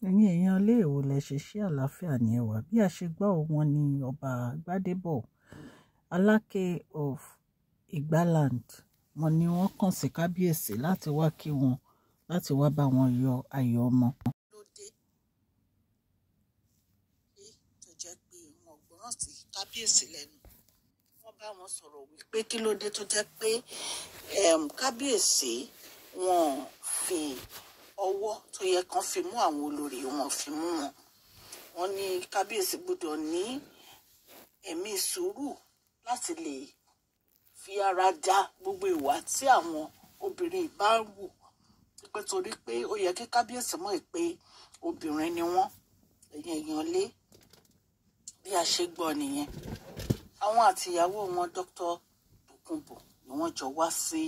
Ẹ̀yin èèyàn ilé èwo lẹ ṣe ṣí àlàáfíà ní ẹwà bí a ṣe gbọ́ wọn ní ọba Gbadebo Alake of Egbaland wọn ni wọ́n kàn sí kábíyèsí láti wá kí wọn láti wá bá wọn yọ ayọ̀ ọmọ. lóde tó jẹ́ pé wọn gbọ́ràn sí kábíyèsí lẹ́nu wọ́n bá wọn sọ̀rọ̀ wípé kí ló dé tó jẹ́ pé kábíyèsí wọn fi ọwọ́ tó yẹ kán fi mú àwọn olórí wọn fi mú wọn. Wọ́n ní kábíyèsí gbọ́dọ̀ ní ẹ̀mí sùúrù láti lè fi ara dá gbogbo ìwà tí àwọn obìnrin bá ń wù pé torí pé ó yẹ kí kábíyèsí mọ̀ pé obìnrin ni wọ́n. Ẹ̀yin èèyàn lé bí a ṣe gbọ́ nìyẹn. Àwọn àtìyàwó wọn Dr. Tokunbo ni wọ́n jọ wá sí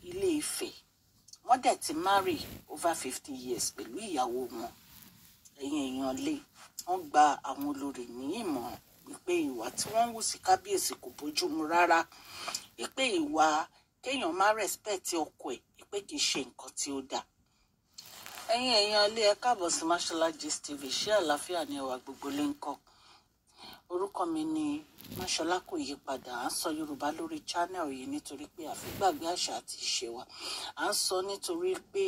Ilé Ifẹ̀. Wọ́n dẹ̀ ti marry over 50 years pẹ̀lú ìyàwó wọn. Ẹ̀yin èèyàn lé wọ́n gba àwọn olórí ní ìmọ̀ràn wípé ìwà tí wọ́n ń wù sí kábíyèsí kò bójúmu rárá, wípé ìwà kéèyàn má respect ọkọ ẹ̀ wípé kì í ṣe nǹkan tí ó dáa. Ẹ̀yin èèyàn lé ẹ káàbọ̀ sí Mashola Gist TV, ṣé àlàáfíà ni ẹwà gbogbo lè ń kọ́. Orúkọ mi ni Mashola kò yí padà. À ń sọ Yorùbá lórí channel yìí nítorí pé a fi gbàgbé àṣà àti ìṣe wa. À ń sọ nítorí pé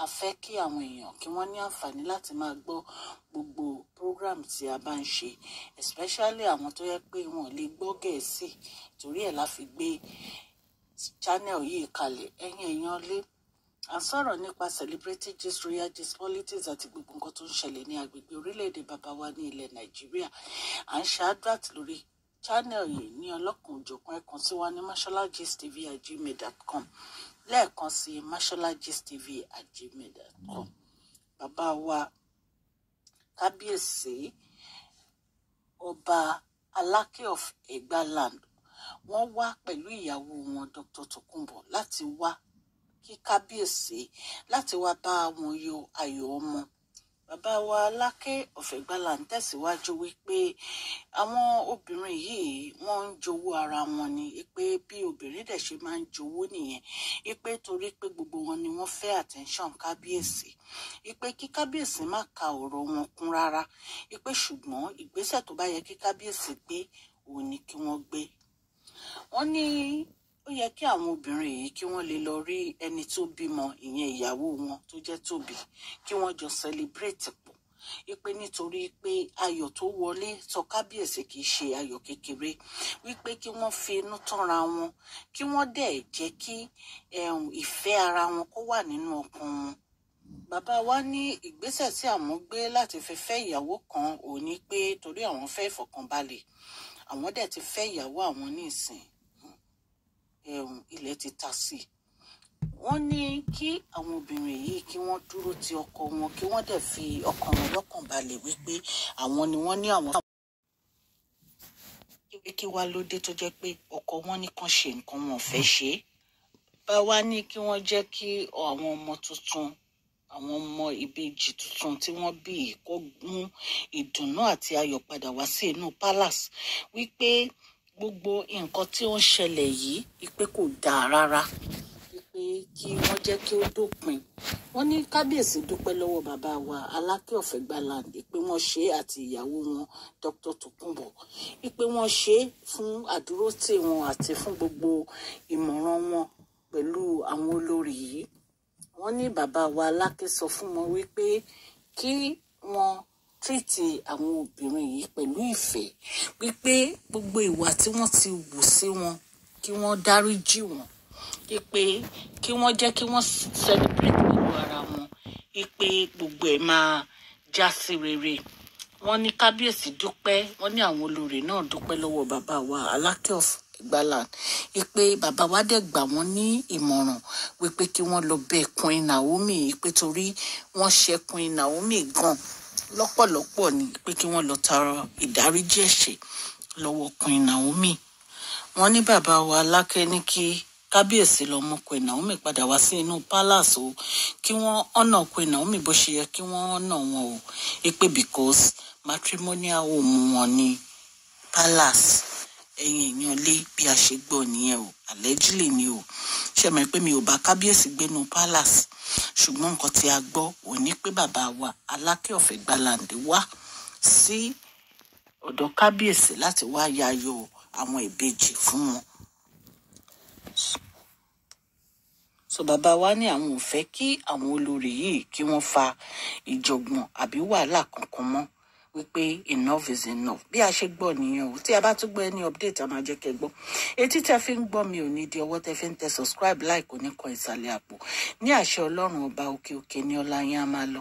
a fẹ́ kí àwọn èèyàn kí wọ́n ní àǹfààní láti máa gbọ́ gbogbo program tí a bá ń ṣe, especially àwọn tó yẹ pé wọn ò lè gbọ́ Gẹ̀ẹ́sì. Torí ẹ̀ la fi gbé channel yìí kalẹ̀. Ẹ̀yin èèyàn lé à ń sọ̀rọ̀ nípa celebrity gist, royal gist, politics àti gbogbo nǹkan tó ń ṣẹlẹ̀ ní agbègbè orílẹ̀-èdè bàbá wa ní ilẹ̀ Nàìjíríà. À ń ṣe advert lórí channel yìí ní ọlọ́kan-ò-jọ̀kan. ẹ kàn sí wa ní masholagistv@gmail.com lẹ́ẹ̀kan sí masholagistv@gmail.com. Bàbá wa kábíyèsí ọba Alake of Egbaland wọ́n wá pẹ̀lú ìyàwó wọn Dr. Tokunbo láti wá kí kábíyèsí láti wá bá wọn yọ ayọ̀ ọmọ. Bàbá wa Alake of Egbaland tẹ̀síwájú wípé àwọn obìnrin yìí wọ́n ń jowó ara wọn ni, pé bí obìnrin dẹ̀ ṣe máa ń jowó nìyẹn, pé torí pé gbogbo wọn ni wọ́n fẹ́ attention kábíyèsí, pé kí kábíyèsí má ka ọ̀rọ̀ wọn kún rárá, pé ṣùgbọ́n ìgbésẹ̀ tó bá yẹ kí kábíyèsí gbé òun ni kí wọ́n gbé. Wọ́n ní ó yẹ kí àwọn obìnrin yìí kí wọ́n lè lọ rí ẹni tó bímọ, ìyẹn ìyàwó wọn tó jẹ́ Tóbi, kí wọ́n jọ celebrate pọ̀. Wípé nítorí pé ayọ̀ tó wọlé tọ̀ kábíyèsí kì í ṣe ayọ̀ kékeré, wípé kí wọ́n fi inú tánra wọn, kí wọ́n dẹ̀ jẹ́ kí ìfẹ́ ara wọn kó wà nínú ọkàn wọn. Bàbá wa ní ìgbésẹ̀ tí àwọn gbé láti fi fẹ́ ìyàwó kan ò ní pé torí àwọn fẹ́ ìfọ̀kànbalẹ̀, àwọn dẹ̀ ti fẹ́ ìyàwó àwọn ní ìsìn ilẹ̀ ti ta sí. Wọ́n ní kí àwọn obìnrin yìí kí wọ́n dúró ti ọkọ wọn, kí wọ́n dẹ̀ fi ọkàn wọn lọ́kàn balẹ̀ wípé àwọn ni wọ́n ní àwọn kí wá lóde tó jẹ́ pé ọkọ wọn ní kàn ṣe nǹkan wọn fẹ́ ṣe. Bá wá ní kí wọ́n jẹ́ kí àwọn ọmọ tuntun, àwọn ọmọ ìbejì tuntun tí wọ́n bí kó mú ìdùnnú àti ayọ̀ padà wá sí inú palace, wípé gbogbo nǹkan tí ó ń ṣẹlẹ̀ yìí pé kò dáa rárá, wípé kí wọ́n jẹ́ kí ó dópin. Wọ́n ní kábíyèsí dúpẹ́ lọ́wọ́ bàbá wa Alake of Egbaland pé wọ́n ṣe àti ìyàwó wọn Dr. Tokunbo, wípé wọ́n ṣe fún àdúrótì wọn àti fún gbogbo ìmọ̀ràn wọn pẹ̀lú àwọn olórí yìí. Wọ́n ní bàbá wa Alake sọ fún wọn wípé kí wọ́n tírìtì àwọn obìnrin yìí pẹ̀lú ìfẹ́, wípé gbogbo ìwà tí wọ́n ti wù sí wọn kí wọ́n dáríjì wọ́n, wípé kí wọ́n jẹ́ kí wọ́n celebrate pẹ̀lú ara wọn, wípé gbogbo ẹ̀ máa já sí rere. Wọ́n ní kábíyèsí dúpẹ́, wọ́n ní àwọn olórí náà dúpẹ́ lọ́wọ́ bàbá wa Alake of Egbaland, wípé bàbá wa dẹ̀ gbà wọ́n ní ìmọ̀ràn wípé kí wọ́n lọ bẹ̀ Queen Naomi, wípé torí wọ́n ṣe Queen Naomi gan lọ́pọ̀lọpọ̀ ni, pé kí wọ́n lọ tọrọ ìdáríjì ẹ̀ṣẹ̀ lọ́wọ́ Queen Naomi. Wọ́n ní bàbá wa Alake ní kí kábíyèsí lọ mú Queen Naomi padà wá sí inú palace o, kí wọ́n honor Queen Naomi bó ṣe yẹ kí wọ́n honor wọn o, pé because matrimonial home wọn ní palace. ẹ̀yin èèyàn lé bí a ṣe gbọ́ nìyẹn o, allegedly ni o. Ṣé mọ̀ pé mi ò bá kábíyèsí gbénu palace, ṣùgbọ́n nǹkan tí a gbọ́ ò ní pé bàbá wa Alake of Egbaland wá sí ọ̀dọ̀ kábíyèsí láti wá yayọ̀ àwọn ìbejì fún wọn. So bàbá wa ní àwọn ò fẹ́ kí àwọn olórí yìí kí wọ́n fa ìjọ̀gbọ̀n àbí wàhálà kankan mọ́, wípé enough is enough. Bí a ṣe gbọ́ nìyẹn o. Tí a bá tún gbọ́ any update, a máa jẹ́ kẹ́ gbọ́. Etí tẹ́ fi ń gbọ́ mi ò ní di ọwọ́ tẹ́ fi ń tẹ subscribe, like oníkan ìsàlẹ̀ àpò. Ní àṣẹ Ọlọ́run ọba òkè òkè ní ọlá yín á máa lọ.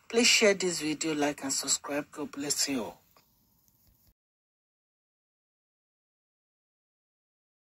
Please share this video, like and subscribe. God bless you all.